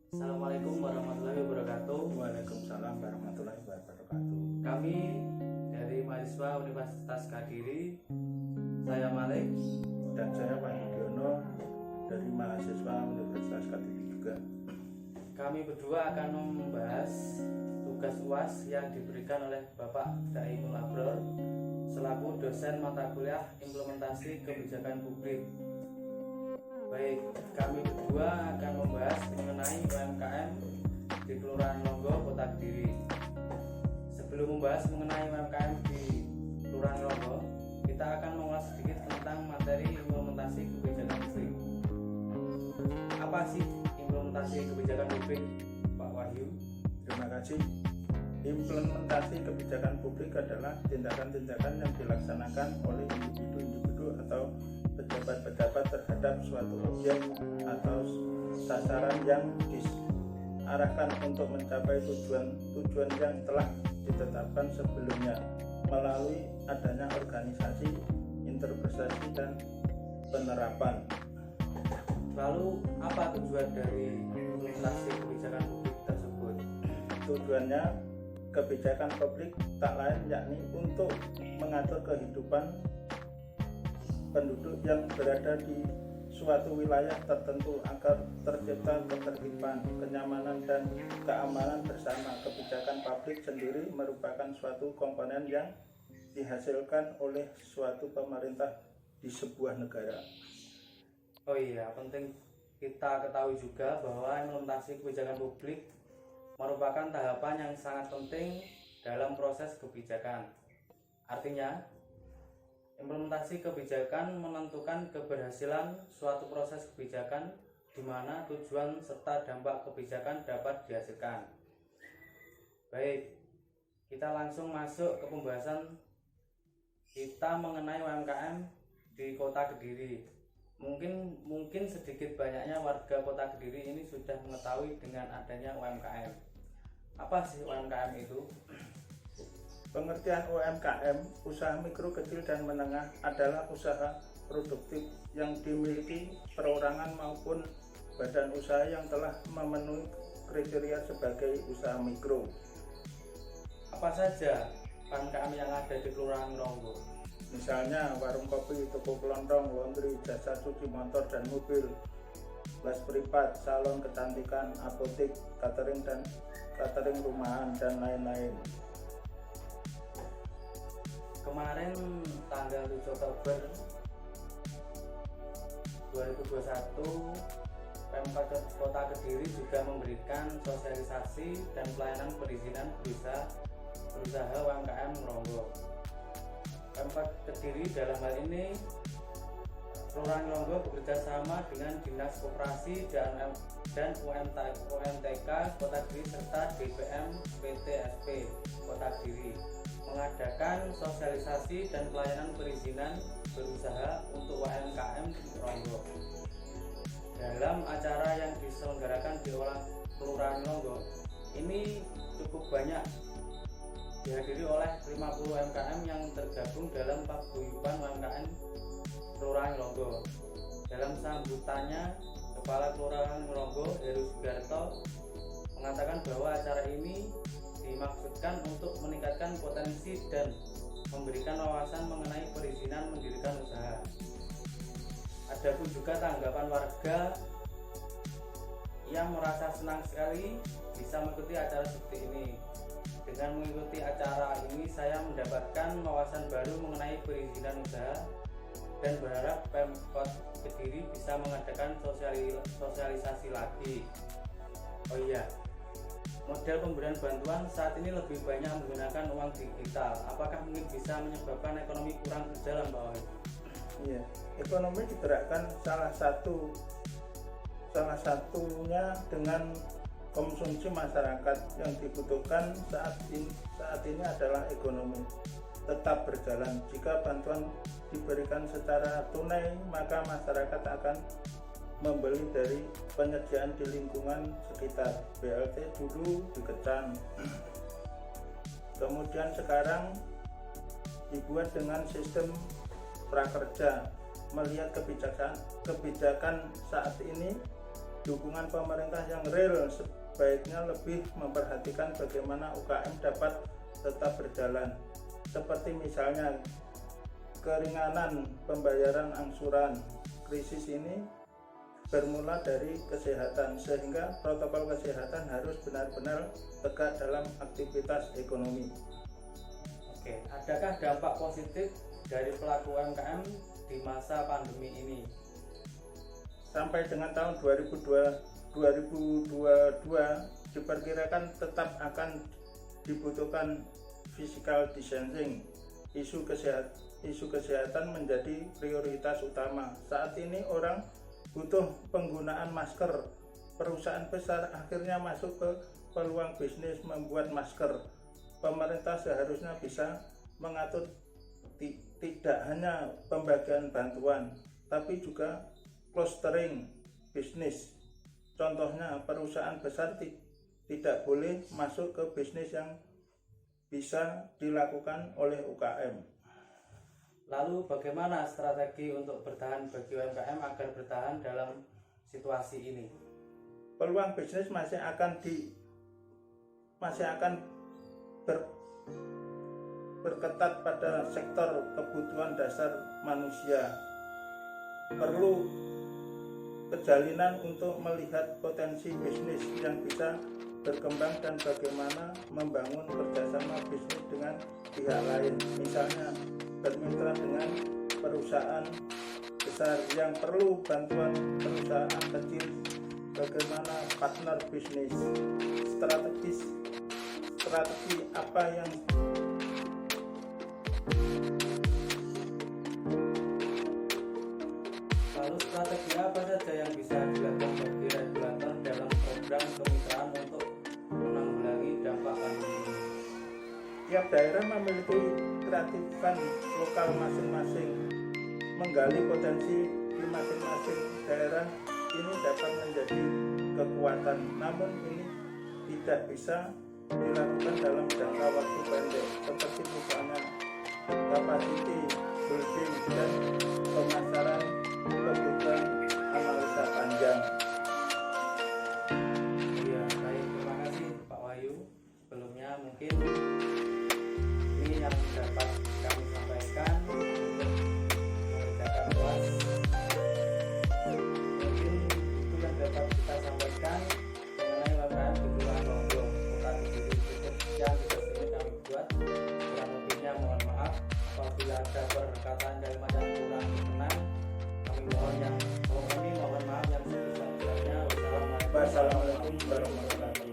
Assalamualaikum warahmatullahi wabarakatuh. Waalaikumsalam warahmatullahi wabarakatuh. Kami dari mahasiswa Universitas Kediri, saya Malik. Dan saya Pak Yudhoyono dari mahasiswa Universitas Kediri juga. Kami berdua akan membahas tugas UAS yang diberikan oleh Bapak Dai Mulabror selaku dosen mata kuliah implementasi kebijakan publik. Baik, kami berdua akan membahas mengenai UMKM di Kelurahan Longgo, Kota Kediri. Sebelum membahas mengenai UMKM di Kelurahan Longgo, kita akan mengulas sedikit tentang materi implementasi kebijakan publik. Apa sih implementasi kebijakan publik, Pak Wahyu? Terima kasih. Implementasi kebijakan publik adalah tindakan-tindakan yang dilaksanakan oleh individu-individu atau pejabat-pejabat terhadap suatu objek atau sasaran yang diarahkan untuk mencapai tujuan yang telah ditetapkan sebelumnya melalui adanya organisasi, interpretasi, dan penerapan. Lalu apa tujuan dari implementasi kebijakan publik tersebut? Tujuannya kebijakan publik tak lain yakni untuk mengatur kehidupan penduduk yang berada di suatu wilayah tertentu agar tercipta ketertiban, kenyamanan, dan keamanan bersama. Kebijakan publik sendiri merupakan suatu komponen yang dihasilkan oleh suatu pemerintah di sebuah negara. Oh iya, penting kita ketahui juga bahwa implementasi kebijakan publik merupakan tahapan yang sangat penting dalam proses kebijakan. Artinya, implementasi kebijakan menentukan keberhasilan suatu proses kebijakan di mana tujuan serta dampak kebijakan dapat dihasilkan. Baik, kita langsung masuk ke pembahasan kita mengenai UMKM di Kota Kediri. Mungkin sedikit banyaknya warga Kota Kediri ini sudah mengetahui dengan adanya UMKM. Apa sih UMKM itu? Pengertian UMKM, usaha mikro, kecil, dan menengah, adalah usaha produktif yang dimiliki perorangan maupun badan usaha yang telah memenuhi kriteria sebagai usaha mikro. Apa saja UMKM yang ada di Kelurahan Longgo? Misalnya warung kopi, toko kelontong, laundry, jasa cuci motor dan mobil, les privat, salon kecantikan, apotek, catering rumahan, dan lain-lain. Kemarin tanggal 7 Oktober 2021, Pemkab Kota Kediri juga memberikan sosialisasi dan pelayanan perizinan berusaha UMKM Longgo. Pemkab Kediri dalam hal ini Kelurahan Longgo bekerja sama dengan Dinas Koperasi dan UMTK Kota Kediri serta DPM PTSP Kota Kediri mengadakan sosialisasi dan pelayanan perizinan berusaha untuk UMKM Longgo. Dalam acara yang diselenggarakan di Kelurahan Longgo ini cukup banyak dihadiri oleh 50 UMKM yang tergabung dalam paguyuban UMKM Kelurahan Longgo. Dalam sambutannya, Kepala Kelurahan Longgo Heru Sugarto mengatakan bahwa acara ini dimaksudkan untuk meningkatkan potensi dan memberikan wawasan mengenai perizinan mendirikan usaha. Adapun juga tanggapan warga yang merasa senang sekali bisa mengikuti acara seperti ini. Dengan mengikuti acara ini, saya mendapatkan wawasan baru mengenai perizinan usaha dan berharap Pemkot Kediri bisa mengadakan sosialisasi lagi. Oh iya, model pemberian bantuan saat ini lebih banyak menggunakan uang digital. Apakah mungkin bisa menyebabkan ekonomi kurang berjalan, Pak Wahyu? Iya, ekonomi digerakkan salah satunya dengan konsumsi masyarakat. Yang dibutuhkan saat ini adalah ekonomi tetap berjalan. Jika bantuan diberikan secara tunai, maka masyarakat akan membeli dari penyediaan di lingkungan sekitar. BLT dulu dikecam, kemudian sekarang dibuat dengan sistem prakerja. Melihat kebijakan saat ini dukungan pemerintah yang real sebaiknya lebih memperhatikan bagaimana UKM dapat tetap berjalan, seperti misalnya keringanan pembayaran angsuran. Krisis ini bermula dari kesehatan, sehingga protokol kesehatan harus benar-benar tegak dalam aktivitas ekonomi. Oke, adakah dampak positif dari pelaku UMKM di masa pandemi ini? Sampai dengan tahun 2022 diperkirakan tetap akan dibutuhkan physical distancing. Isu kesehatan menjadi prioritas utama. Saat ini orang butuh penggunaan masker. Perusahaan besar akhirnya masuk ke peluang bisnis membuat masker. Pemerintah seharusnya bisa mengatur tidak hanya pembagian bantuan, tapi juga clustering bisnis. Contohnya, perusahaan besar tidak boleh masuk ke bisnis yang bisa dilakukan oleh UKM. Lalu bagaimana strategi untuk bertahan bagi UMKM agar bertahan dalam situasi ini? Peluang bisnis masih akan berketat pada sektor kebutuhan dasar manusia. Perlu kejalinan untuk melihat potensi bisnis yang bisa berkembang dan bagaimana membangun kerjasama bisnis dengan pihak lain, misalnya bermitra dengan perusahaan besar yang perlu bantuan perusahaan kecil, bagaimana partner bisnis, strategi apa yang Lalu strategi apa saja yang bisa dilakukan bagi regulator dalam program kemitraan untuk menanggulangi dampak pandemi ini? tiap daerah memiliki kreatifan lokal masing-masing. Menggali potensi di masing-masing daerah ini dapat menjadi kekuatan, namun ini tidak bisa dilakukan dalam jangka waktu pendek, seperti misalnya capacity building dan pemasaran kebutuhan analisa panjang. Ya, baik, terima kasih Pak Wahyu. Sebelumnya mungkin ini yang dapat kami sampaikan untuk mengerjakan puas. Mungkin itu yang dapat kita sampaikan mengenai UMKM di Kelurahan Ronggo, Kota Kediri. Yang bisa kami buat, kurang lebihnya mohon maaf. Apabila ada perkataan kalimat yang kurang berkenan, kami mohon maaf yang sebesar-besarnya. Wassalamualaikum warahmatullahi wabarakatuh.